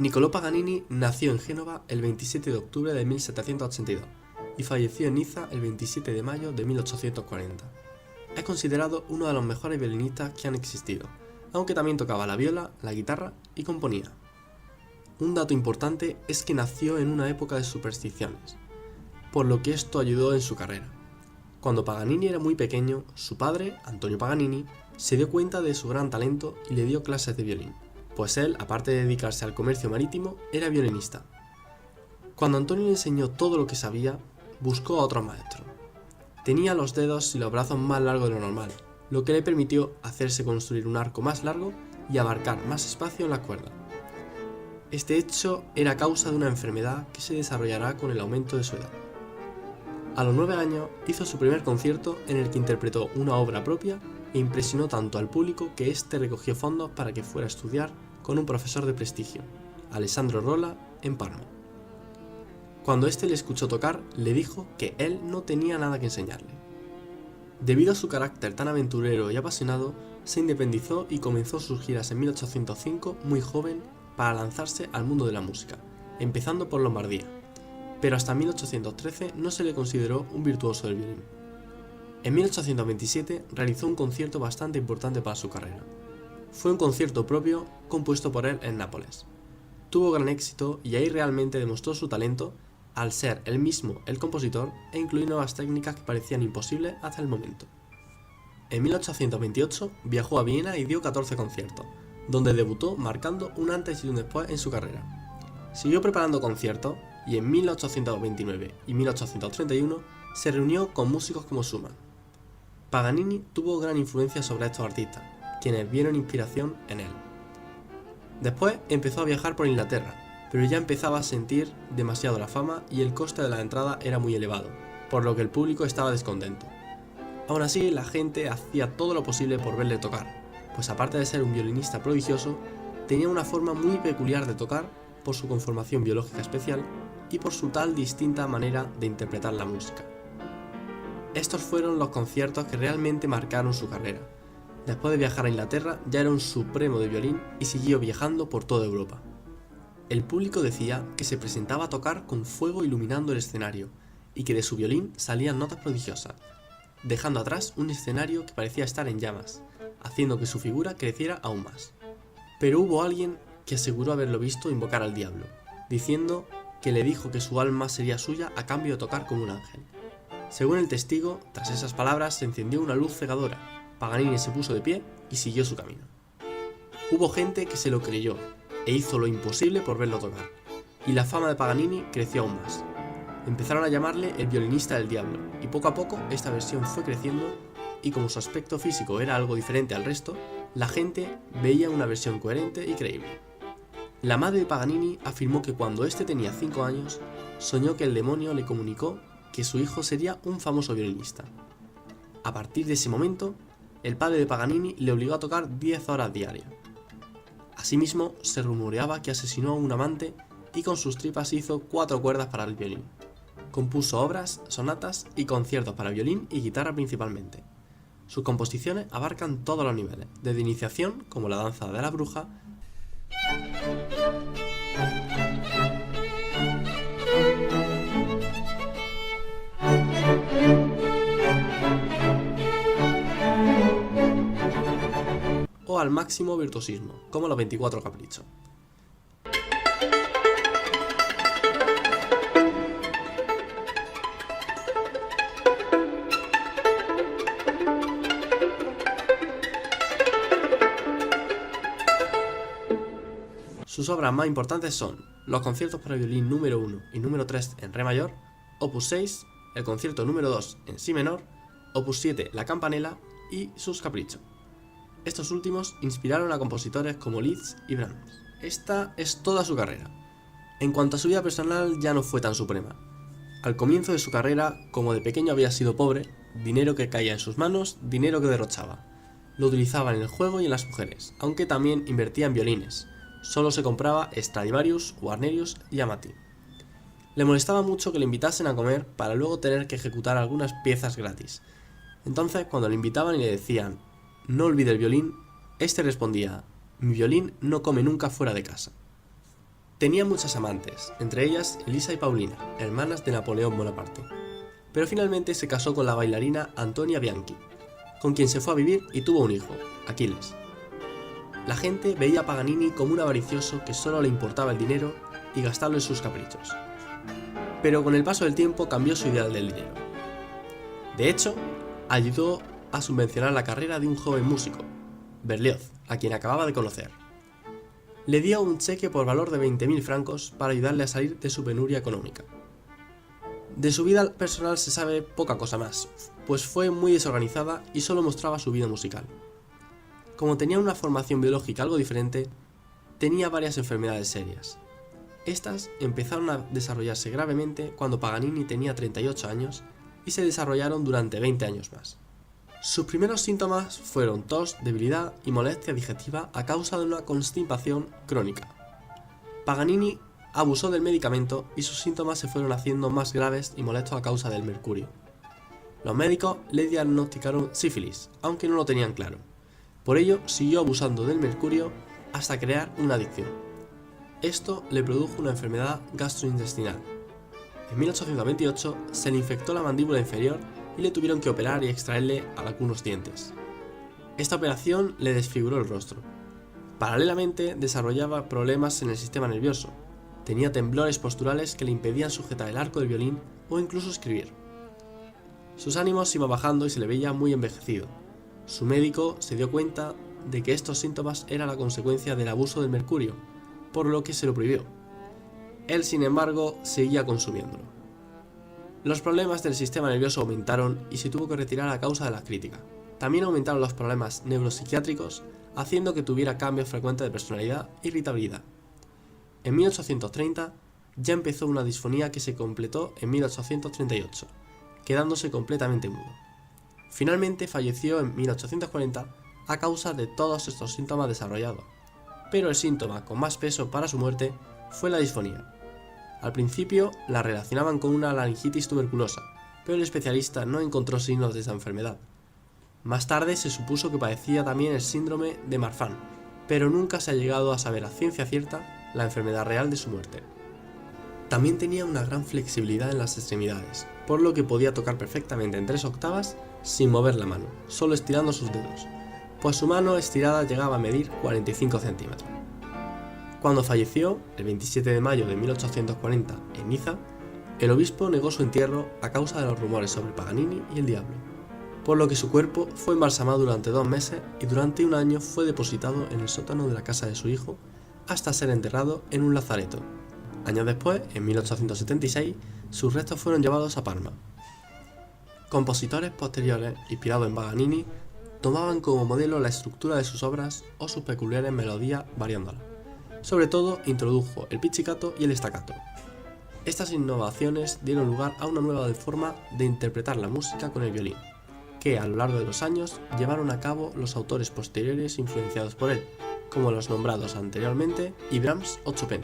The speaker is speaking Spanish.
Niccolò Paganini nació en Génova el 27 de octubre de 1782 y falleció en Niza el 27 de mayo de 1840. Es considerado uno de los mejores violinistas que han existido, aunque también tocaba la viola, la guitarra y componía. Un dato importante es que nació en una época de supersticiones, por lo que esto ayudó en su carrera. Cuando Paganini era muy pequeño, su padre, Antonio Paganini, se dio cuenta de su gran talento y le dio clases de violín, pues él, aparte de dedicarse al comercio marítimo, era violinista. Cuando Antonio le enseñó todo lo que sabía, buscó a otro maestro. Tenía los dedos y los brazos más largos de lo normal, lo que le permitió hacerse construir un arco más largo y abarcar más espacio en la cuerda. Este hecho era causa de una enfermedad que se desarrollará con el aumento de su edad. A los 9 años hizo su primer concierto en el que interpretó una obra propia e impresionó tanto al público que éste recogió fondos para que fuera a estudiar con un profesor de prestigio, Alessandro Rolla, en Parma. Cuando éste le escuchó tocar, le dijo que él no tenía nada que enseñarle. Debido a su carácter tan aventurero y apasionado, se independizó y comenzó sus giras en 1805 muy joven para lanzarse al mundo de la música, empezando por Lombardía, pero hasta 1813 no se le consideró un virtuoso del violín. En 1827 realizó un concierto bastante importante para su carrera. Fue un concierto propio compuesto por él en Nápoles. Tuvo gran éxito y ahí realmente demostró su talento al ser él mismo el compositor e incluir nuevas técnicas que parecían imposibles hasta el momento. En 1828 viajó a Viena y dio 14 conciertos, donde debutó marcando un antes y un después en su carrera. Siguió preparando conciertos y en 1829 y 1831 se reunió con músicos como Schumann. Paganini tuvo gran influencia sobre estos artistas, quienes vieron inspiración en él. Después empezó a viajar por Inglaterra, pero ya empezaba a sentir demasiado la fama y el coste de la entrada era muy elevado, por lo que el público estaba descontento. Aún así, la gente hacía todo lo posible por verle tocar, pues aparte de ser un violinista prodigioso, tenía una forma muy peculiar de tocar por su conformación biológica especial y por su tal distinta manera de interpretar la música. Estos fueron los conciertos que realmente marcaron su carrera. Después de viajar a Inglaterra, ya era un supremo de violín y siguió viajando por toda Europa. El público decía que se presentaba a tocar con fuego iluminando el escenario y que de su violín salían notas prodigiosas, dejando atrás un escenario que parecía estar en llamas, haciendo que su figura creciera aún más. Pero hubo alguien que aseguró haberlo visto invocar al diablo, diciendo que le dijo que su alma sería suya a cambio de tocar como un ángel. Según el testigo, tras esas palabras se encendió una luz cegadora, Paganini se puso de pie y siguió su camino. Hubo gente que se lo creyó e hizo lo imposible por verlo tocar, y la fama de Paganini creció aún más. Empezaron a llamarle el violinista del diablo, y poco a poco esta versión fue creciendo, y como su aspecto físico era algo diferente al resto, la gente veía una versión coherente y creíble. La madre de Paganini afirmó que cuando éste tenía 5 años, soñó que el demonio le comunicó que su hijo sería un famoso violinista. A partir de ese momento, el padre de Paganini le obligó a tocar 10 horas diarias. Asimismo, se rumoreaba que asesinó a un amante y con sus tripas hizo 4 cuerdas para el violín. Compuso obras, sonatas y conciertos para violín y guitarra principalmente. Sus composiciones abarcan todos los niveles, desde iniciación, como la danza de la bruja, o al máximo virtuosismo, como los 24 caprichos. Sus obras más importantes son los conciertos para violín número 1 y número 3 en re mayor, opus 6, el concierto número 2 en si menor, opus 7 la campanella y sus caprichos. Estos últimos inspiraron a compositores como Liszt y Brahms. Esta es toda su carrera. En cuanto a su vida personal ya no fue tan suprema. Al comienzo de su carrera, como de pequeño había sido pobre, dinero que caía en sus manos, dinero que derrochaba. Lo utilizaba en el juego y en las mujeres, aunque también invertía en violines. Solo se compraba Stradivarius, Guarnerius y Amati. Le molestaba mucho que le invitasen a comer para luego tener que ejecutar algunas piezas gratis. Entonces, cuando le invitaban y le decían «No olvide el violín», este respondía «Mi violín no come nunca fuera de casa». Tenía muchas amantes, entre ellas Elisa y Paulina, hermanas de Napoleón Bonaparte, pero finalmente se casó con la bailarina Antonia Bianchi, con quien se fue a vivir y tuvo un hijo, Aquiles. La gente veía a Paganini como un avaricioso que solo le importaba el dinero y gastarlo en sus caprichos. Pero con el paso del tiempo cambió su ideal del dinero. De hecho, ayudó a subvencionar la carrera de un joven músico, Berlioz, a quien acababa de conocer. Le dio un cheque por valor de 20.000 francos para ayudarle a salir de su penuria económica. De su vida personal se sabe poca cosa más, pues fue muy desorganizada y solo mostraba su vida musical. Como tenía una formación biológica algo diferente, tenía varias enfermedades serias. Estas empezaron a desarrollarse gravemente cuando Paganini tenía 38 años y se desarrollaron durante 20 años más. Sus primeros síntomas fueron tos, debilidad y molestia digestiva a causa de una constipación crónica. Paganini abusó del medicamento y sus síntomas se fueron haciendo más graves y molestos a causa del mercurio. Los médicos le diagnosticaron sífilis, aunque no lo tenían claro. Por ello, siguió abusando del mercurio hasta crear una adicción. Esto le produjo una enfermedad gastrointestinal. En 1828 se le infectó la mandíbula inferior y le tuvieron que operar y extraerle algunos dientes. Esta operación le desfiguró el rostro. Paralelamente desarrollaba problemas en el sistema nervioso. Tenía temblores posturales que le impedían sujetar el arco del violín o incluso escribir. Sus ánimos iban bajando y se le veía muy envejecido. Su médico se dio cuenta de que estos síntomas eran la consecuencia del abuso del mercurio, por lo que se lo prohibió. Él, sin embargo, seguía consumiéndolo. Los problemas del sistema nervioso aumentaron y se tuvo que retirar a causa de las críticas. También aumentaron los problemas neuropsiquiátricos, haciendo que tuviera cambios frecuentes de personalidad e irritabilidad. En 1830 ya empezó una disfonía que se completó en 1838, quedándose completamente mudo. Finalmente falleció en 1840 a causa de todos estos síntomas desarrollados, pero el síntoma con más peso para su muerte fue la disfonía. Al principio la relacionaban con una laringitis tuberculosa, pero el especialista no encontró signos de esa enfermedad. Más tarde se supuso que padecía también el síndrome de Marfan, pero nunca se ha llegado a saber a ciencia cierta la enfermedad real de su muerte. También tenía una gran flexibilidad en las extremidades, por lo que podía tocar perfectamente en 3 octavas sin mover la mano, solo estirando sus dedos, pues su mano estirada llegaba a medir 45 centímetros. Cuando falleció, el 27 de mayo de 1840 en Niza, el obispo negó su entierro a causa de los rumores sobre Paganini y el diablo, por lo que su cuerpo fue embalsamado durante 2 meses y durante un año fue depositado en el sótano de la casa de su hijo hasta ser enterrado en un lazareto. Años después, en 1876, sus restos fueron llevados a Parma. Compositores posteriores, inspirados en Paganini, tomaban como modelo la estructura de sus obras o sus peculiares melodías variándolas. Sobre todo, introdujo el pizzicato y el staccato. Estas innovaciones dieron lugar a una nueva forma de interpretar la música con el violín, que a lo largo de los años llevaron a cabo los autores posteriores influenciados por él, como los nombrados anteriormente y Brahms o Chopin.